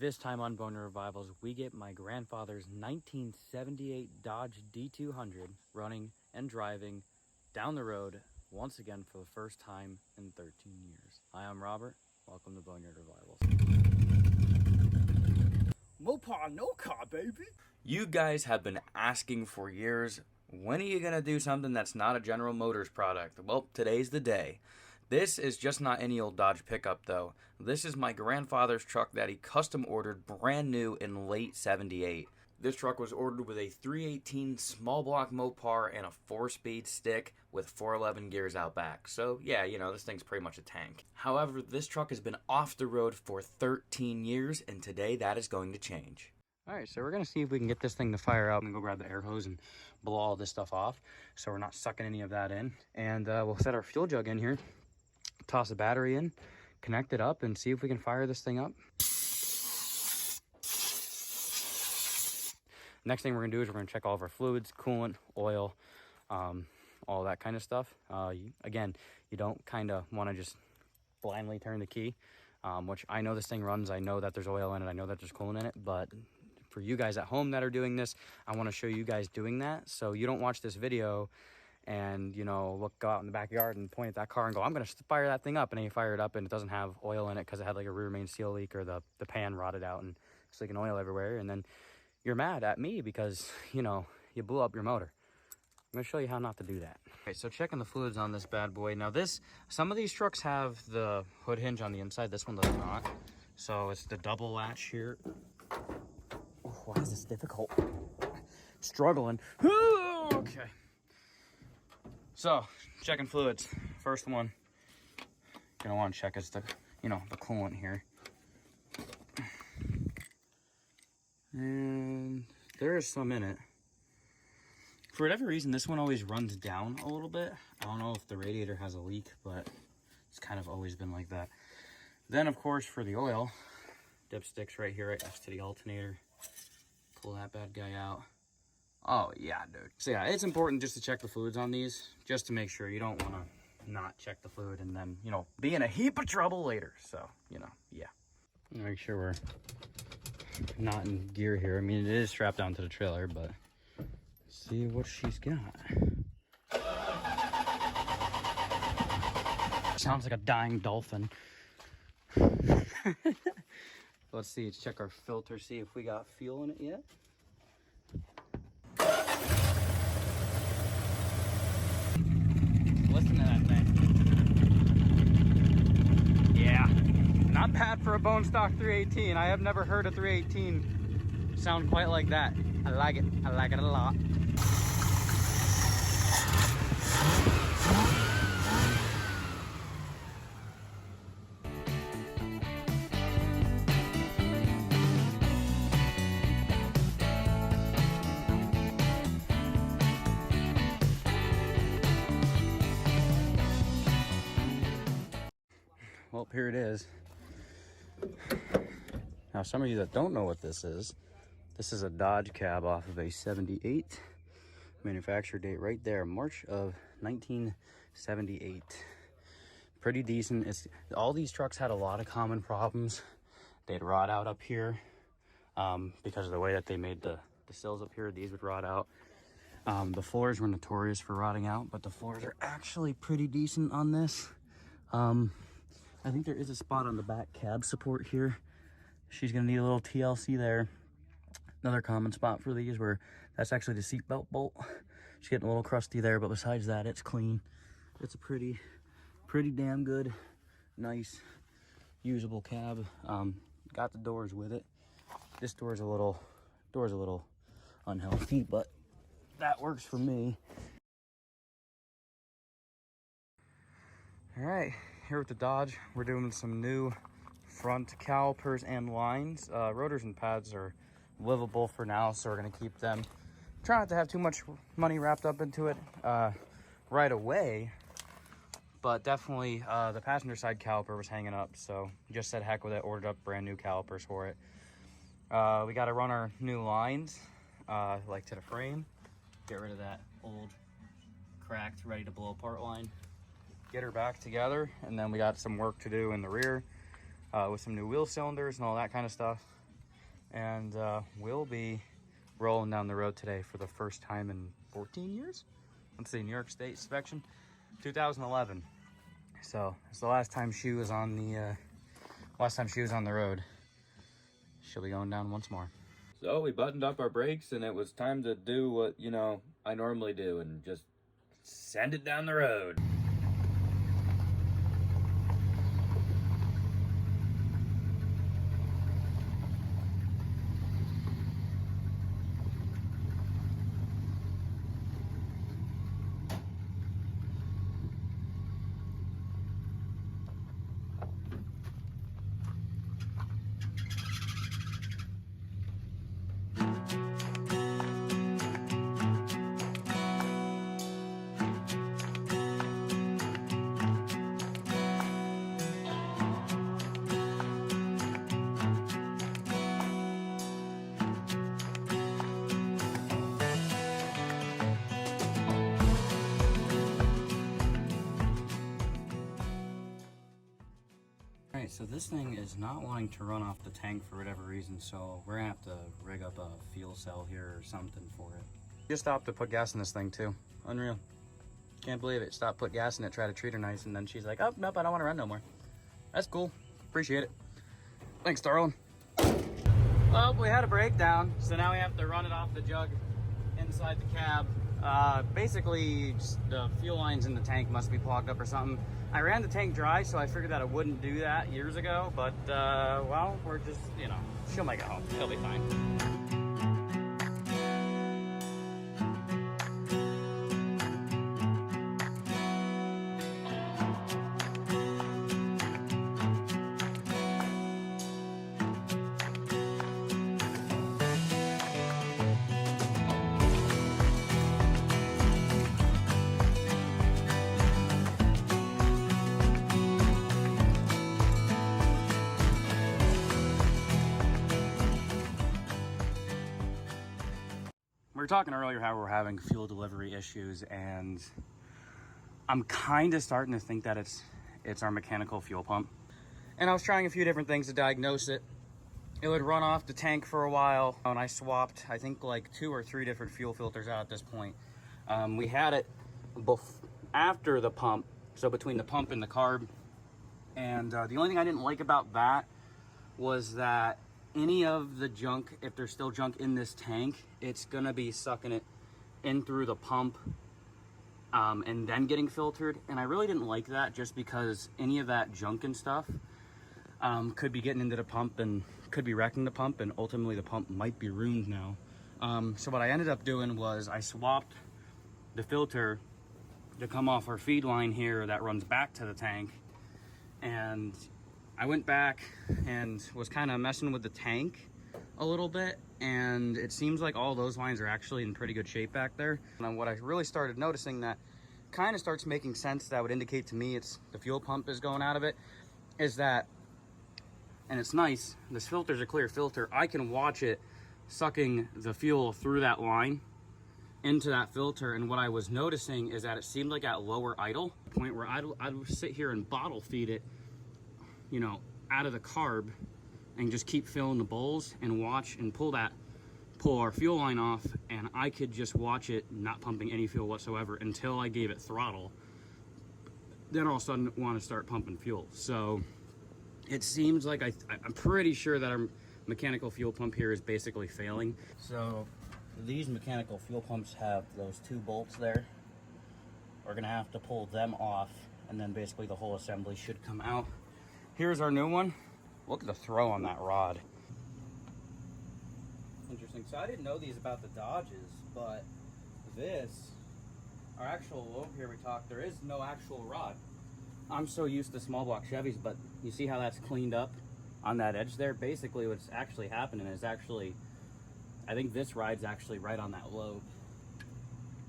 This time on Boner Revivals, we get my grandfather's 1978 Dodge D200 running and driving down the road once again for the first time in 13 years. Hi, I'm Robert. Welcome to Boner Revivals. Mopar, no car, baby. You guys have been asking for years, when are you going to do something that's not a General Motors product? Well, today's the day. This is just not any old Dodge pickup, though. This is my grandfather's truck that he custom ordered brand new in late 78. This truck was ordered with a 318 small block Mopar and a 4-speed stick with 411 gears out back. So yeah, you know, this thing's pretty much a tank. However, this truck has been off the road for 13 years, and today that is going to change. All right, so we're going to see if we can get this thing to fire up and go grab the air hose and blow all this stuff off so we're not sucking any of that in. And we'll set our fuel jug in here, toss the battery in, connect it up, and see if we can fire this thing up. Next thing we're going to do is we're going to check all of our fluids, coolant, oil, all that kind of stuff. Again, you don't kind of want to just blindly turn the key, which I know this thing runs. I know that there's oil in it. I know that there's coolant in it, but for you guys at home that are doing this, I want to show you guys doing that so you don't watch this video and, you know, go out in the backyard and point at that car and go, I'm going to fire that thing up, and then you fire it up and it doesn't have oil in it because it had like a rear main seal leak, or the pan rotted out and it's leaking oil everywhere, and then you're mad at me because, you know, you blew up your motor. I'm going to show you how not to do that. Okay, so checking the fluids on this bad boy. Now some of these trucks have the hood hinge on the inside. This one does not. So it's the double latch here. Oh, why is this difficult? Struggling. Okay. So, checking fluids. First one you're gonna want to check is the coolant here. And there is some in it. For whatever reason, this one always runs down a little bit. I don't know if the radiator has a leak, but it's kind of always been like that. Then, of course, for the oil, dipstick's right here, right next to the alternator. Pull that bad guy out. Oh, yeah, dude. So, yeah, it's important just to check the fluids on these, just to make sure. You don't want to not check the fluid and then, you know, be in a heap of trouble later. So, you know, yeah. Make sure we're not in gear here. I mean, it is strapped down to the trailer, but see what she's got. Sounds like a dying dolphin. Let's see, let's check our filter, see if we got fuel in it yet. Listen to that thing. Yeah, not bad for a bone stock 318. I have never heard a 318 sound quite like that. I like it. I like it a lot. Well, here it is. Now, some of you that don't know what this is a Dodge cab off of a 78. Manufacture date right there, March of 1978. Pretty decent. All these trucks had a lot of common problems. They'd rot out up here because of the way that they made the sills up here. These would rot out. The floors were notorious for rotting out, but the floors are actually pretty decent on this. I think there is a spot on the back cab support here. She's gonna need a little TLC there. Another common spot for these where that's actually the seatbelt bolt. She's getting a little crusty there, but besides that, it's clean. It's a pretty damn good, nice, usable cab. Got the doors with it. This door's a little unhealthy, but that works for me. All right, here with the Dodge, we're doing some new front calipers and lines. Rotors and pads are livable for now, so we're gonna keep them. Try not to have too much money wrapped up into it right away, but definitely the passenger side caliper was hanging up, so just said heck with it, ordered up brand new calipers for it. We got to run our new lines like to the frame, get rid of that old cracked ready to blow apart line, get her back together, and then we got some work to do in the rear with some new wheel cylinders and all that kind of stuff. and we'll be rolling down the road today for the first time in 14 years. Let's see, New York State inspection, 2011. So it's the last time she was on the road. She'll be going down once more. So we buttoned up our brakes, and it was time to do what, you know, I normally do and just send it down the road. Alright, so this thing is not wanting to run off the tank for whatever reason, so we're gonna have to rig up a fuel cell here or something for it. Just stopped to put gas in this thing too. Unreal. Can't believe it. Stopped, put gas in it, try to treat her nice, and then she's like, oh, nope, I don't want to run no more. That's cool. Appreciate it. Thanks, darling. Well, we had a breakdown, so now we have to run it off the jug inside the cab. Basically, just the fuel lines in the tank must be clogged up or something. I ran the tank dry, so I figured that I wouldn't do that years ago, but, well, we're just, you know, she'll make it home. She'll be fine. We were talking earlier how we're having fuel delivery issues, and I'm kind of starting to think that it's our mechanical fuel pump. And I was trying a few different things to diagnose it. It would run off the tank for a while, and I swapped, I think, like 2 or 3 different fuel filters out at this point. We had it after the pump, so between the pump and the carb. And the only thing I didn't like about that was that any of the junk, if there's still junk in this tank, it's gonna be sucking it in through the pump and then getting filtered. And I really didn't like that, just because any of that junk and stuff could be getting into the pump and could be wrecking the pump, and ultimately the pump might be ruined now. So what I ended up doing was I swapped the filter to come off our feed line here that runs back to the tank, and I went back and was kind of messing with the tank a little bit, and it seems like all those lines are actually in pretty good shape back there. And what I really started noticing that kind of starts making sense, that would indicate to me it's the fuel pump is going out of it, is that, and it's nice, this filter's a clear filter, I can watch it sucking the fuel through that line into that filter. And what I was noticing is that it seemed like at lower idle point, where I'd sit here and bottle feed it, you know, out of the carb, and just keep filling the bowls and watch and pull our fuel line off, and I could just watch it not pumping any fuel whatsoever until I gave it throttle. Then all of a sudden want to start pumping fuel. So it seems like I'm pretty sure that our mechanical fuel pump here is basically failing. So these mechanical fuel pumps have those 2 bolts there. We're gonna have to pull them off, and then basically the whole assembly should come out. Here's our new one. Look at the throw on that rod. Interesting. So I didn't know these about the Dodges, but this, our actual lobe here we talked, there is no actual rod. I'm so used to small block Chevys, but you see how that's cleaned up on that edge there? Basically what's actually happening is actually, I think this ride's actually right on that lobe.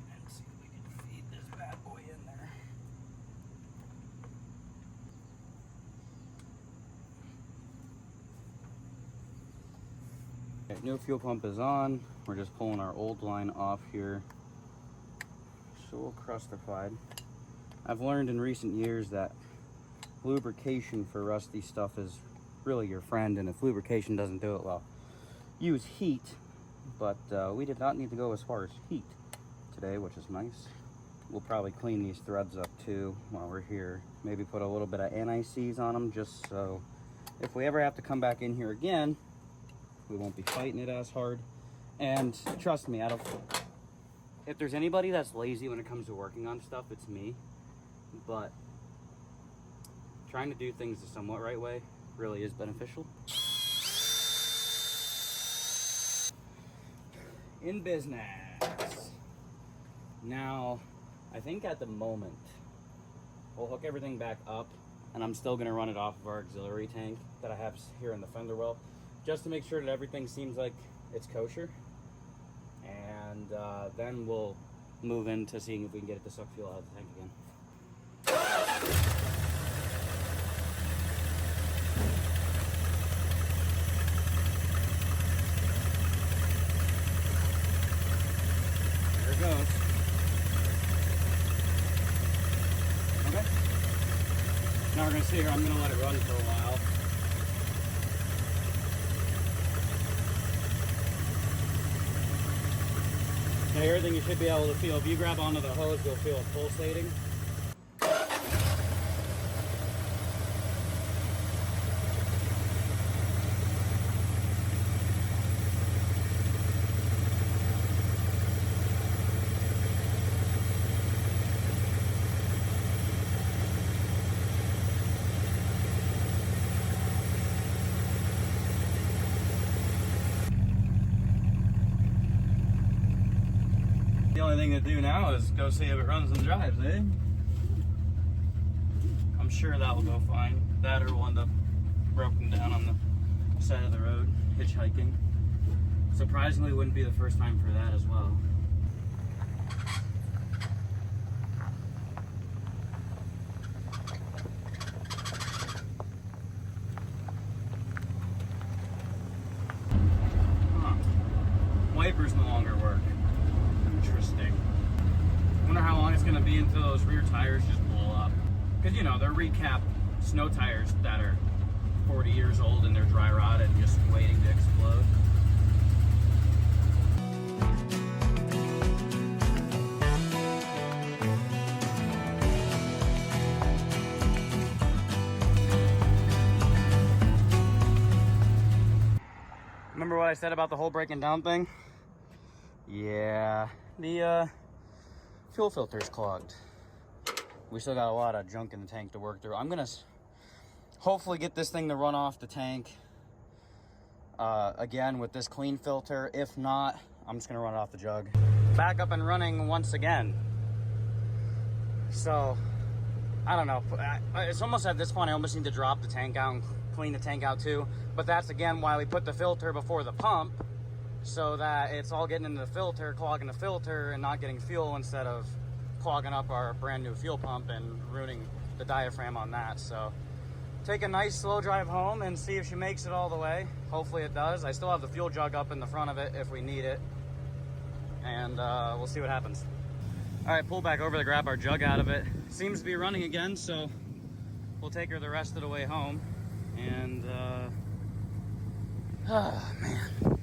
Let's see if we can feed this bad boy in there. Okay, new fuel pump is on. We're just pulling our old line off here. So a little crustified. I've learned in recent years that lubrication for rusty stuff is really your friend, and if lubrication doesn't do it, well, use heat, but we did not need to go as far as heat today, which is nice. We'll probably clean these threads up too while we're here. Maybe put a little bit of anti-seize on them, just so if we ever have to come back in here again, we won't be fighting it as hard. And trust me, if there's anybody that's lazy when it comes to working on stuff, it's me. But trying to do things the somewhat right way really is beneficial. In business. Now, I think at the moment, we'll hook everything back up, and I'm still gonna run it off of our auxiliary tank that I have here in the fender well, just to make sure that everything seems like it's kosher. And then we'll move into seeing if we can get it to suck fuel out of the tank again. There it goes. Okay. Now we're gonna sit here. I'm gonna let it run for a while. Now, everything you should be able to feel, if you grab onto the hose, you'll feel it pulsating. The only thing to do now is go see if it runs and drives, eh? I'm sure that will go fine. That or we'll end up broken down on the side of the road, hitchhiking. Surprisingly, wouldn't be the first time for that as well. Huh. Wipers no longer work. Interesting. Wonder how long it's gonna be until those rear tires just blow up. Because you know, they're recap snow tires that are 40 years old and they're dry rotted and just waiting to explode. Remember what I said about the whole breaking down thing? Yeah, the fuel filter's clogged. We still got a lot of junk in the tank to work through. I'm gonna hopefully get this thing to run off the tank again with this clean filter. If not, I'm just gonna run it off the jug. Back up and running once again. So, I don't know. It's almost at this point I almost need to drop the tank out and clean the tank out too. But that's again why we put the filter before the pump, so that it's all getting into the filter, clogging the filter, and not getting fuel instead of clogging up our brand new fuel pump and ruining the diaphragm on that. So take a nice slow drive home and see if she makes it all the way. Hopefully it does. I still have the fuel jug up in the front of it if we need it, and we'll see what happens. All right, pull back over to grab our jug out of it. Seems to be running again, so we'll take her the rest of the way home. And oh man,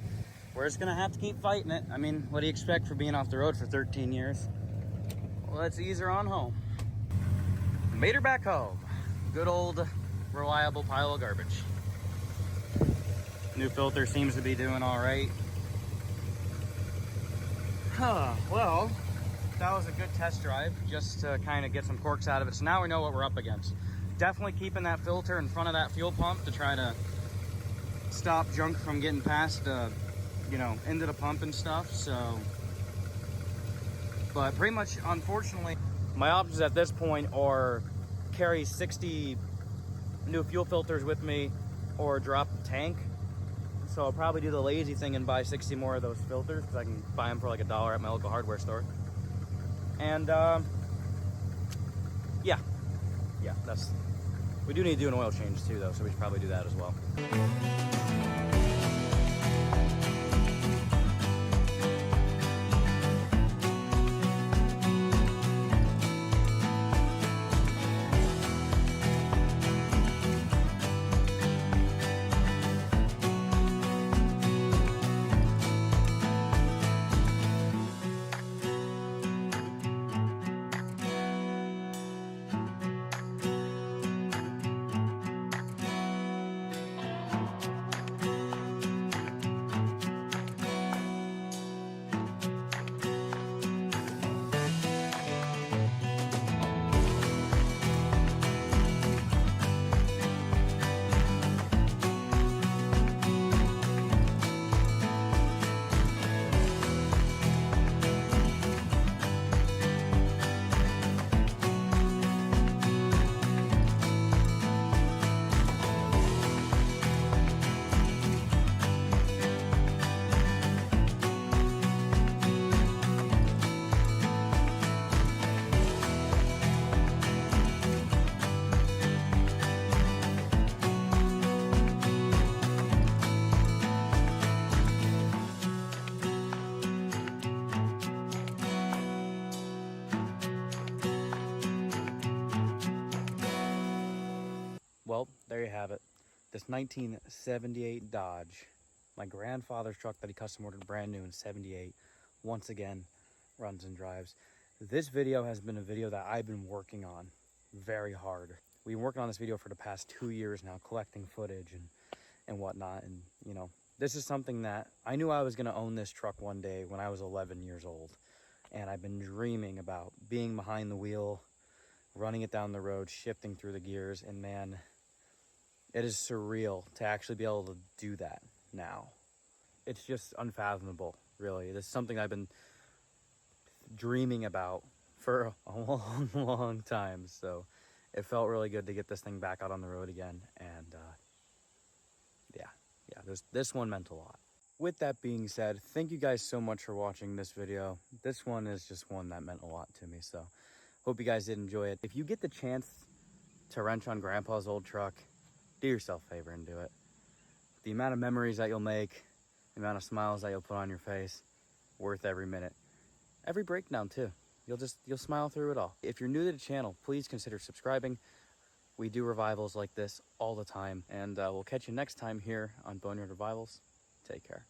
we're just gonna have to keep fighting it. I mean, what do you expect for being off the road for 13 years? Let's ease her on home. Made her back home. Good old reliable pile of garbage. New filter seems to be doing all right. Well, that was a good test drive just to kind of get some quirks out of it. So now we know what we're up against. Definitely keeping that filter in front of that fuel pump to try to stop junk from getting past you know, into the pump and stuff. So, but pretty much, unfortunately, my options at this point are carry 60 new fuel filters with me or drop the tank. So I'll probably do the lazy thing and buy 60 more of those filters because I can buy them for like $1 at my local hardware store. And yeah, we do need to do an oil change too though, so we should probably do that as well. there you have it. This 1978 Dodge, my grandfather's truck that he custom ordered brand new in 78, once again runs and drives. This video has been a video that I've been working on very hard. We've been working on this video for the past 2 years now, collecting footage and whatnot. And you know, this is something that I knew I was going to own this truck one day when I was 11 years old. And I've been dreaming about being behind the wheel, running it down the road, shifting through the gears. And man, it is surreal to actually be able to do that now. It's just unfathomable, really. This is something I've been dreaming about for a long, long time. So it felt really good to get this thing back out on the road again. And yeah, this one meant a lot. With that being said, thank you guys so much for watching this video. This one is just one that meant a lot to me. So hope you guys did enjoy it. If you get the chance to wrench on Grandpa's old truck, do yourself a favor and do it. The amount of memories that you'll make, the amount of smiles that you'll put on your face, worth every minute. Every breakdown too. You'll smile through it all. If you're new to the channel, please consider subscribing. We do revivals like this all the time, and we'll catch you next time here on Boneyard Revivals. Take care.